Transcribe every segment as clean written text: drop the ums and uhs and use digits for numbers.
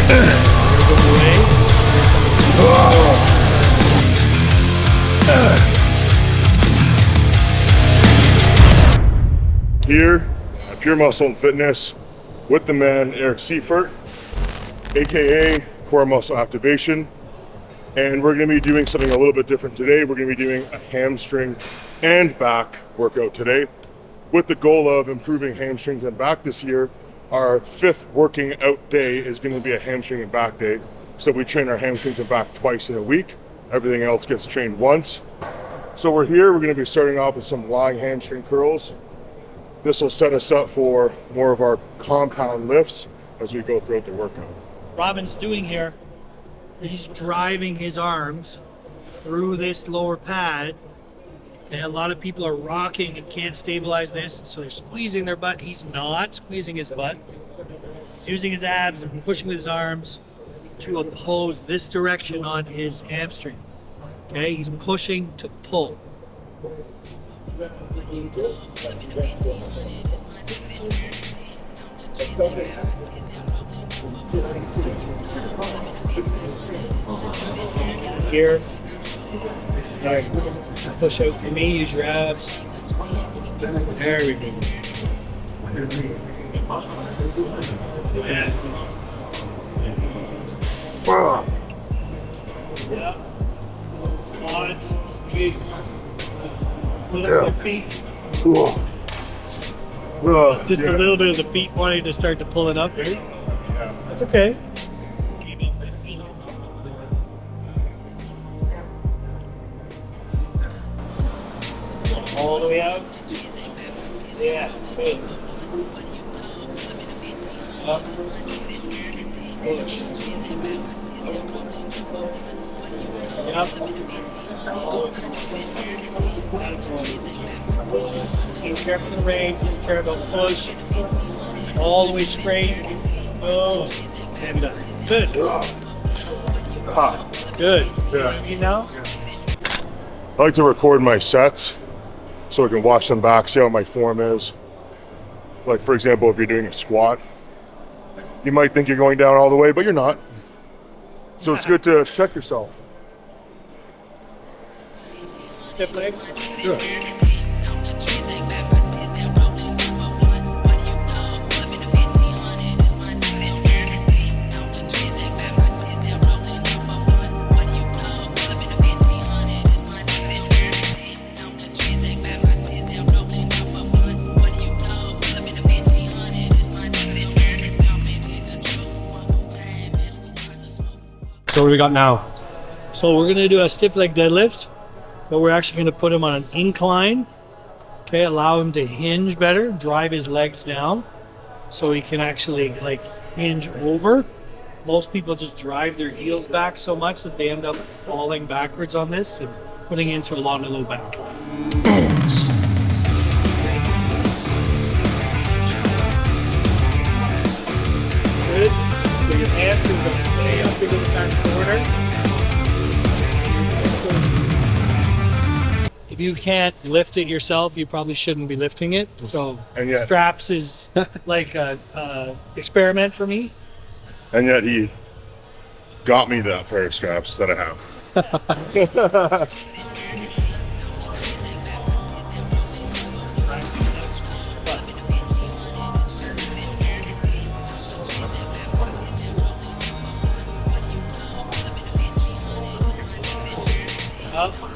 Here at Pure Muscle and Fitness with the man SEIFERT, aka Core Muscle Activation, and we're going to be doing something a little bit different today. We're going to be doing a hamstring and back workout today with the goal of improving hamstrings and back this year. Our 5th working out day is going to be a hamstring and back day, so we train our hamstrings and back twice in a week. Everything else gets trained once. So we're here, we're going to be starting off with some lying hamstring curls. This will set us up for more of our compound lifts as we go throughout the workout. Robin's doing here, he's driving his arms through this lower pad, and a lot of people are rocking and can't stabilize this, so they're squeezing their butt. He's not squeezing his butt. He's using his abs and pushing with his arms to oppose this direction on his hamstring. Okay, he's pushing to pull. Here, all right, push out to me, use your abs. There we go. Yeah. Yeah. Quads, speed. Pull up the feet. Just a little bit of the feet wanting to start to pull it up here. That's okay. All the way out. Yeah, good. Up. Push. Yep. Be careful of the range, be careful, push. All the way straight. Oh, and good. Good. Yeah. You know? I like to record my sets so I can watch them back, see how my form is. Like, for example, if you're doing a squat, you might think you're going down all the way, but you're not. So it's good to check yourself. Step leg. Good. So what do we got now? So we're gonna do a stiff leg deadlift, but we're actually gonna put him on an incline. Okay, allow him to hinge better, drive his legs down, so he can actually like hinge over. Most people just drive their heels back so much that they end up falling backwards on this and putting into a lot of low back. Good. So your hands are going to stay up into the back corner. If you can't lift it yourself, you probably shouldn't be lifting it. So And yet- straps is like a experiment for me. And yet he got me that pair of straps that I have. Up and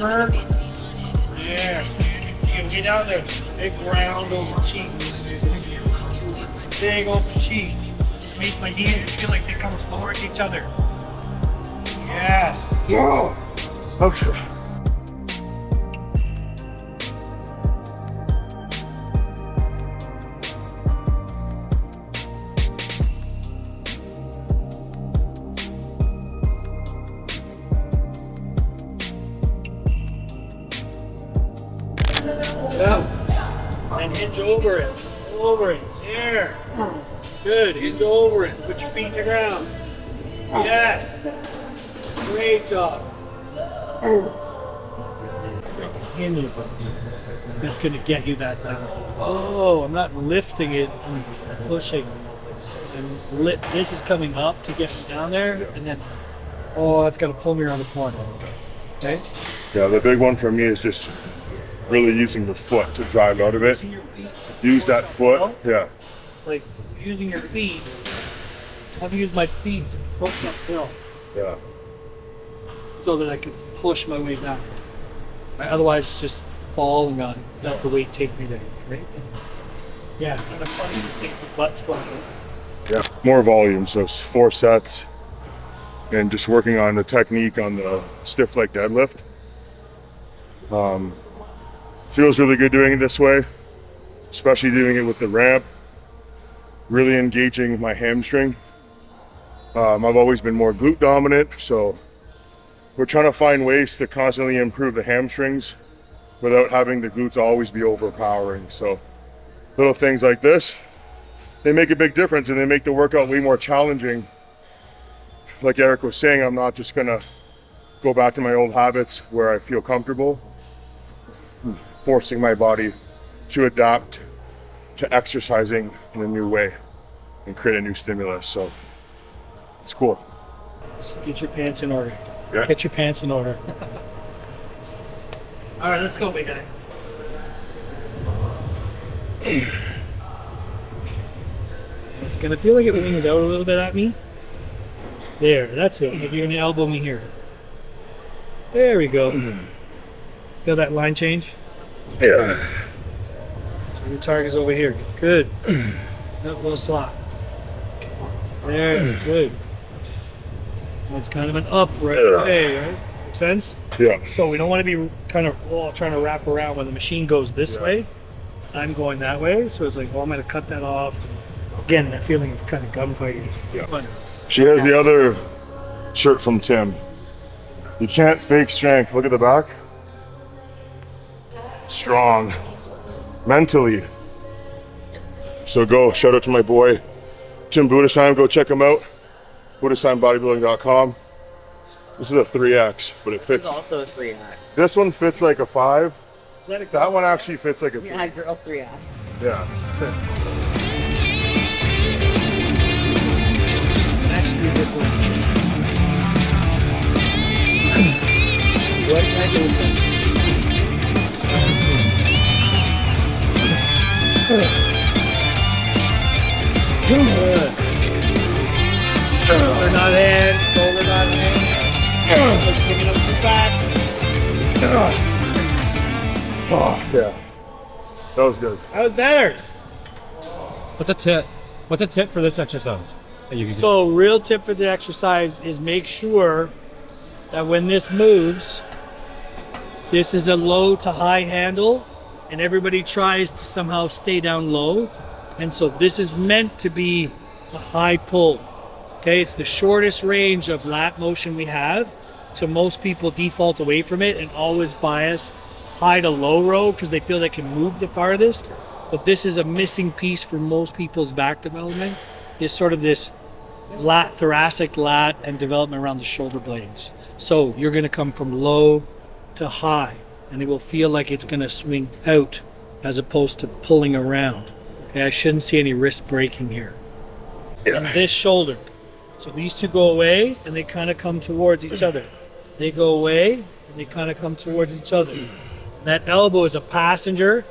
over. There. You can get down there. Big round over cheek. Big open cheek. Just makes my knees feel like they come towards each other. Yes. Whoa. Okay. Yeah. And hinge over it. Over it. There. Good. Hinge over it. Put your feet in the ground. Yes. Great job. in you that's going to get you that down. Oh, I'm not lifting it, I'm pushing. And this is coming up to get me down there, and then, oh, it's got to pull me around the corner. Okay? Yeah, the big one for me is just really using the foot to drive out of it. Using your feet. Use that foot, yeah. Like, using your feet. I have to use my feet to push uphill Yeah. so that I can push my way down. Right? Otherwise, it's just falling on it. Let the weight take me there, right? Yeah, and the funny thing, the butt's going. Yeah, more volume, so it's 4 sets. And just working on the technique on the stiff leg deadlift. Feels really good doing it this way, especially doing it with the ramp. Really engaging my hamstring. I've always been more glute dominant, so we're trying to find ways to constantly improve the hamstrings without having the glutes always be overpowering. So little things like this, they make a big difference, and they make the workout way more challenging. Like Eric was saying, I'm not just gonna go back to my old habits where I feel comfortable, forcing my body to adapt to exercising in a new way and create a new stimulus. So it's cool. Get your pants in order. Yeah. Get your pants in order. All right, let's go, big guy. It's gonna feel like it leans out a little bit at me. There, that's it. Maybe you're gonna elbow me here. There we go. Feel that line change? Yeah. So your target's over here. Good. That little slot. There, good. It's kind of an upright way, right? Make sense? Yeah. So we don't want to be kind of trying to wrap around when the machine goes this way. I'm going that way, so it's like, well, I'm going to cut that off. Again, that feeling of kind of gunfighting. Yeah. But She has the other shirt from Tim. You can't fake strength. Look at the back. Strong. Mentally. So go, shout out to my boy, Tim Budesheim. Go check him out. BudeshheimBodybuilding.com. This is a 3X, but it fits. It's also a 3X. This one fits like a 5. let it go. That one actually fits like a 3. Yeah, girl 3X. Yeah. Actually, this one. What can I do with that? Shoulder not in, shoulder not in. Picking up the back. Oh, yeah. That was good. That was better. What's a tip? What's a tip for this exercise that you can do? So, real tip for the exercise is make sure that when this moves, this is a low to high handle, and everybody tries to somehow stay down low. And so this is meant to be a high pull. Okay, it's the shortest range of lat motion we have. So most people default away from it and always bias high to low row because they feel they can move the farthest. But this is a missing piece for most people's back development, is sort of this lat, thoracic lat, and development around the shoulder blades. So you're gonna come from low to high, and it will feel like it's gonna swing out as opposed to pulling around. Okay, I shouldn't see any wrist breaking here. And this shoulder. So these two go away and they kind of come towards each other. They go away and they kind of come towards each other. That elbow is a passenger,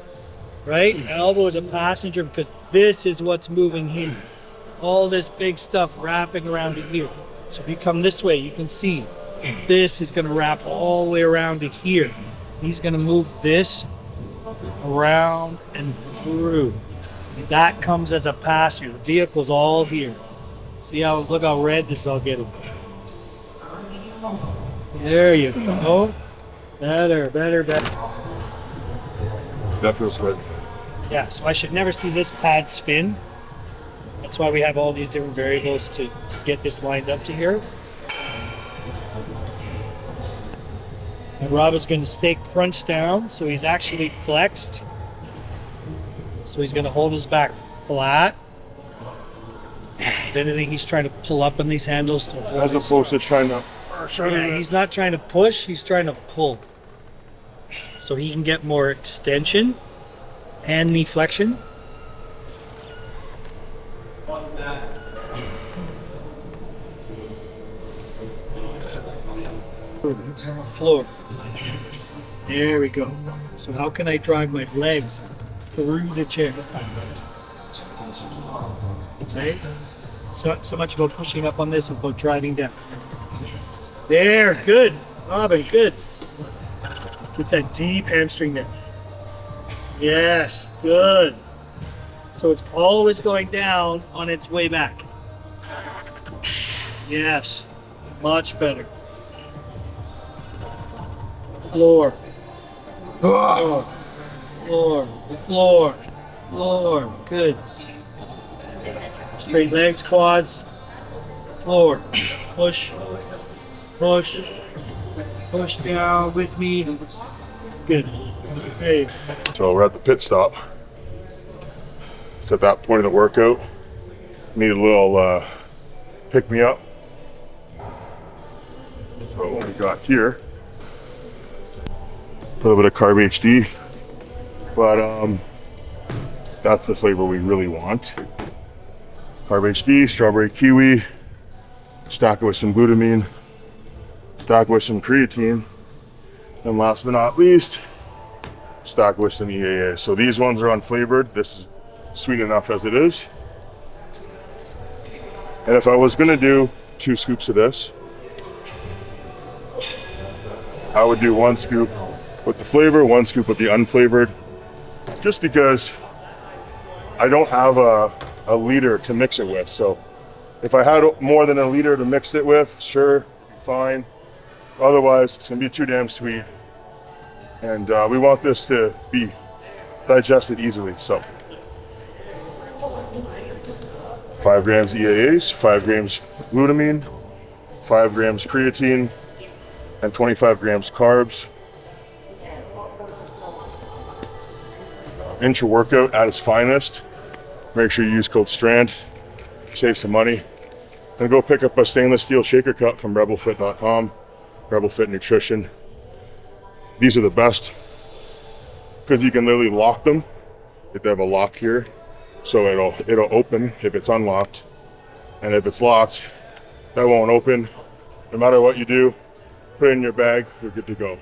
right? Elbow is a passenger because this is what's moving here. All this big stuff wrapping around to here. So if you come this way, you can see this is going to wrap all the way around to here. He's going to move this around and through. That comes as a passenger. The vehicle's all here. See how, look how red this is all getting. There you go. Better, better, better. That feels good. Yeah, so I should never see this pad spin. That's why we have all these different variables to get this lined up to here. And Rob is going to stay crunched down, so he's actually flexed. So he's going to hold his back flat. If anything, he's trying to pull up on these handles to hold As opposed to trying to. Yeah, he's not trying to push, he's trying to pull. so he can get more extension and knee flexion. Floor. There we go. So how can I drive my legs through the chair? Okay. It's not so much about pushing up on this, it's about driving down. There, good. Robin, good. Gets that deep hamstring there. Yes, good. So it's always going down on its way back. Yes, much better. Floor. Floor. Floor. Floor. Floor. Good. Straight legs, quads. Floor. Push. Push. Push down with me. Good. Hey. So we're at the pit stop. It's at that point of the workout. Need a little pick me up. So what we got here, a little bit of carb HD, but that's the flavor we really want. Carb HD, strawberry kiwi, stack it with some glutamine, stack it with some creatine, and last but not least, stack it with some EAA. So these ones are unflavored. This is sweet enough as it is. And if I was gonna do 2 scoops of this, I would do 1 scoop with the flavor, 1 scoop with the unflavored, just because I don't have a liter to mix it with. So if I had more than a liter to mix it with, sure, fine. Otherwise, it's gonna be too damn sweet. And we want this to be digested easily, so. 5 grams EAAs, 5 grams glutamine, 5 grams creatine, and 25 grams carbs. Intra-workout at its finest. Make sure you use code STRAND, save some money. Then go pick up a stainless steel shaker cup from rebelfit.com, Rebel Fit Nutrition. These are the best because you can literally lock them. They have a lock here, so it'll open if it's unlocked, and if it's locked, that won't open. No matter what you do, put it in your bag, you're good to go.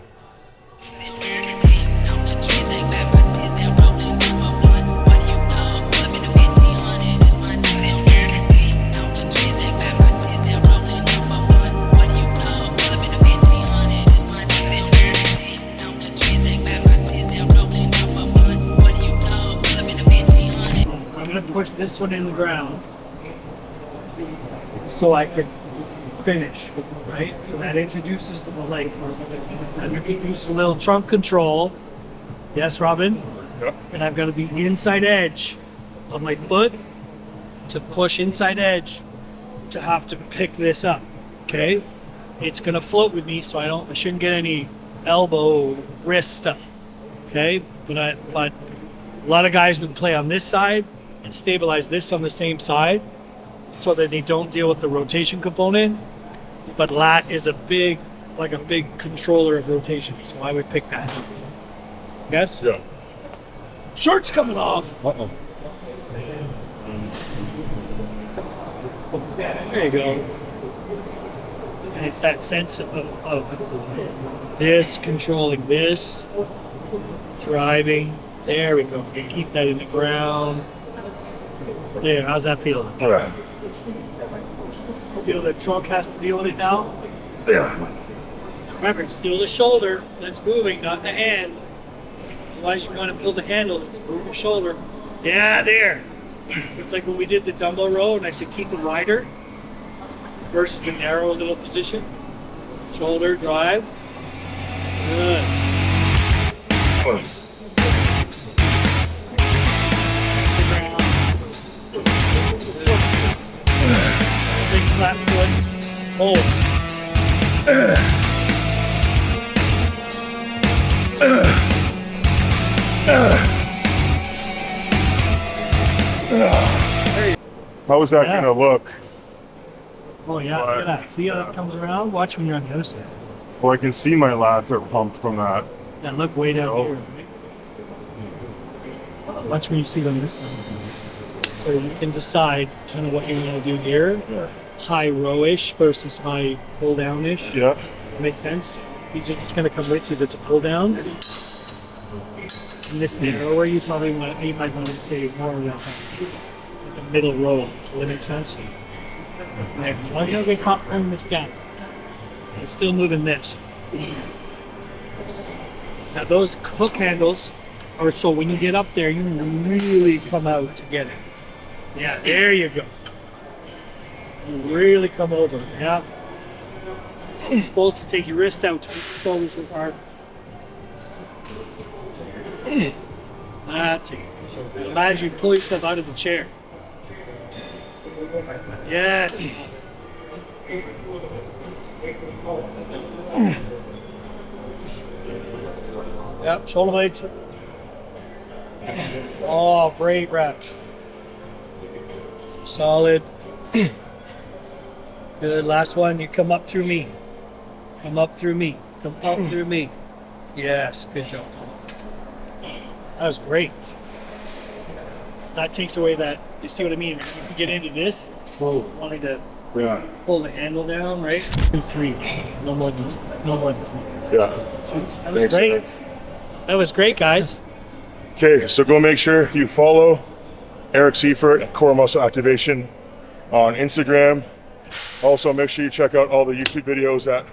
Push this one in the ground so I can finish, right? So that introduces the leg. That introduces a little trunk control. Yes, Robin? Yep. And I've got to be inside edge on my foot to push inside edge to have to pick this up, okay? It's gonna float with me, so I shouldn't get any elbow, wrist stuff, okay? But a lot of guys would play on this side and stabilize this on the same side so that they don't deal with the rotation component. But lat is a big controller of rotation, so I would pick that. Yes? Yeah. Shorts coming off. Uh-oh. There you go. And it's that sense of this controlling this, driving. There we go. You keep that in the ground. There, how's that feel? All right. Feel the trunk has to deal with it now? Yeah. Remember, it's still the shoulder that's moving, not the hand. Otherwise, you want to feel the handle. Let's move your shoulder. Yeah, there. So it's like when we did the dumbbell row and I said keep it wider versus the narrow little position. Shoulder drive. Good. Big flat foot. Hold. How was that gonna look? Oh yeah, look at that. See how that comes around? Watch when you're on the other side. Well, I can see my lats are pumped from that. Yeah, look way down here. Right? Watch when you see it on this side. So you can decide kind of what you want to do here. Yeah. High row-ish versus high pull-down-ish. Yeah. Makes sense? These are just going to come with you. That's a pull-down. And this narrower, you might want to stay more of that the middle row. Does that make sense? And as long as you don't get caught pulling this down, it's still moving this. Now those hook handles are so when you get up there, you really come out to get it. Yeah, there you go. You really come over. Yeah. It's supposed to take your wrist out, shoulders apart. That's it. Imagine you pull yourself out of the chair. Yes. Yep, shoulder blades. Oh, great rep. Solid. Good, last one, you come up through me. Come up through me. Come up through me. Yes, good job. That was great. That takes away that, you see what I mean? If you get into this, wanting to pull the handle down, right? 2, 3, no more than 3. Yeah. That was great. That was great, guys. Okay, so go make sure you follow Eric Seifert at Core Muscle Activation on Instagram. Also, make sure you check out all the YouTube videos that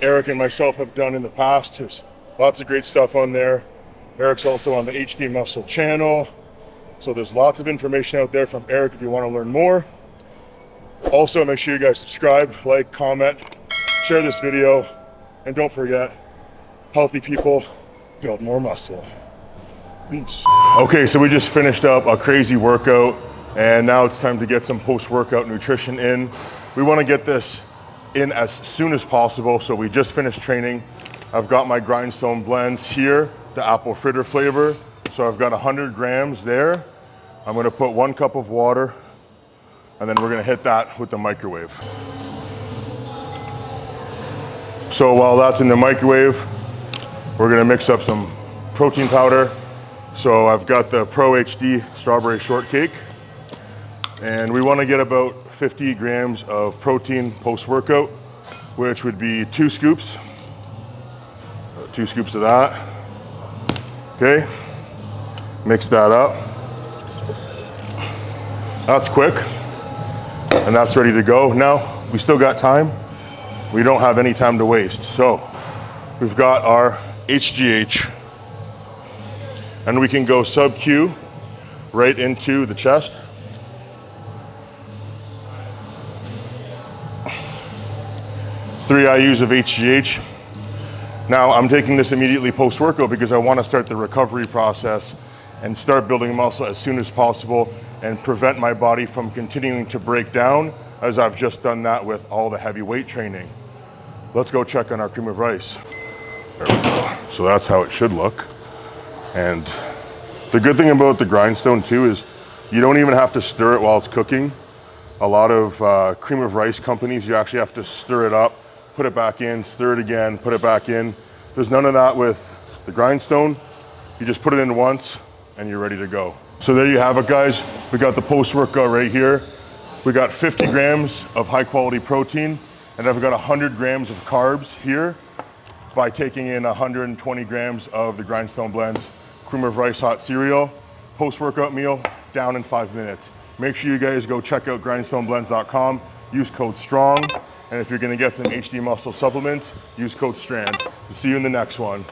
Eric and myself have done in the past. There's lots of great stuff on there. Eric's also on the HD Muscle channel. So there's lots of information out there from Eric if you want to learn more. Also, make sure you guys subscribe, like, comment, share this video, and don't forget, healthy people build more muscle. Peace. Okay, so we just finished up a crazy workout, and now it's time to get some post-workout nutrition in. We want to get this in as soon as possible, so we just finished training. I've got my grindstone blends here, the apple fritter flavor. So I've got 100 grams there. I'm gonna put 1 cup of water, and then we're gonna hit that with the microwave. So while that's in the microwave, we're gonna mix up some protein powder. So I've got the Pro HD strawberry shortcake, and we wanna get about 50 grams of protein post-workout, which would be 2 scoops. 2 scoops of that. Okay. Mix that up. That's quick, and that's ready to go. Now, we still got time. We don't have any time to waste. So, we've got our HGH, and we can go sub-Q right into the chest. Three IUs of HGH. Now, I'm taking this immediately post-workout because I want to start the recovery process and start building muscle as soon as possible and prevent my body from continuing to break down as I've just done that with all the heavy weight training. Let's go check on our cream of rice. There we go. So that's how it should look. And the good thing about the grindstone too is you don't even have to stir it while it's cooking. A lot of cream of rice companies, you actually have to stir it up, put it back in, stir it again, put it back in. There's none of that with the grindstone. You just put it in once and you're ready to go. So there you have it, guys. We got the post-workout right here. We got 50 grams of high quality protein, and I've got 100 grams of carbs here by taking in 120 grams of the grindstone blends, cream of rice hot cereal, post-workout meal, down in 5 minutes. Make sure you guys go check out grindstoneblends.com, use code STRONG, and if you're gonna get some HD muscle supplements, use code STRAND. See you in the next one.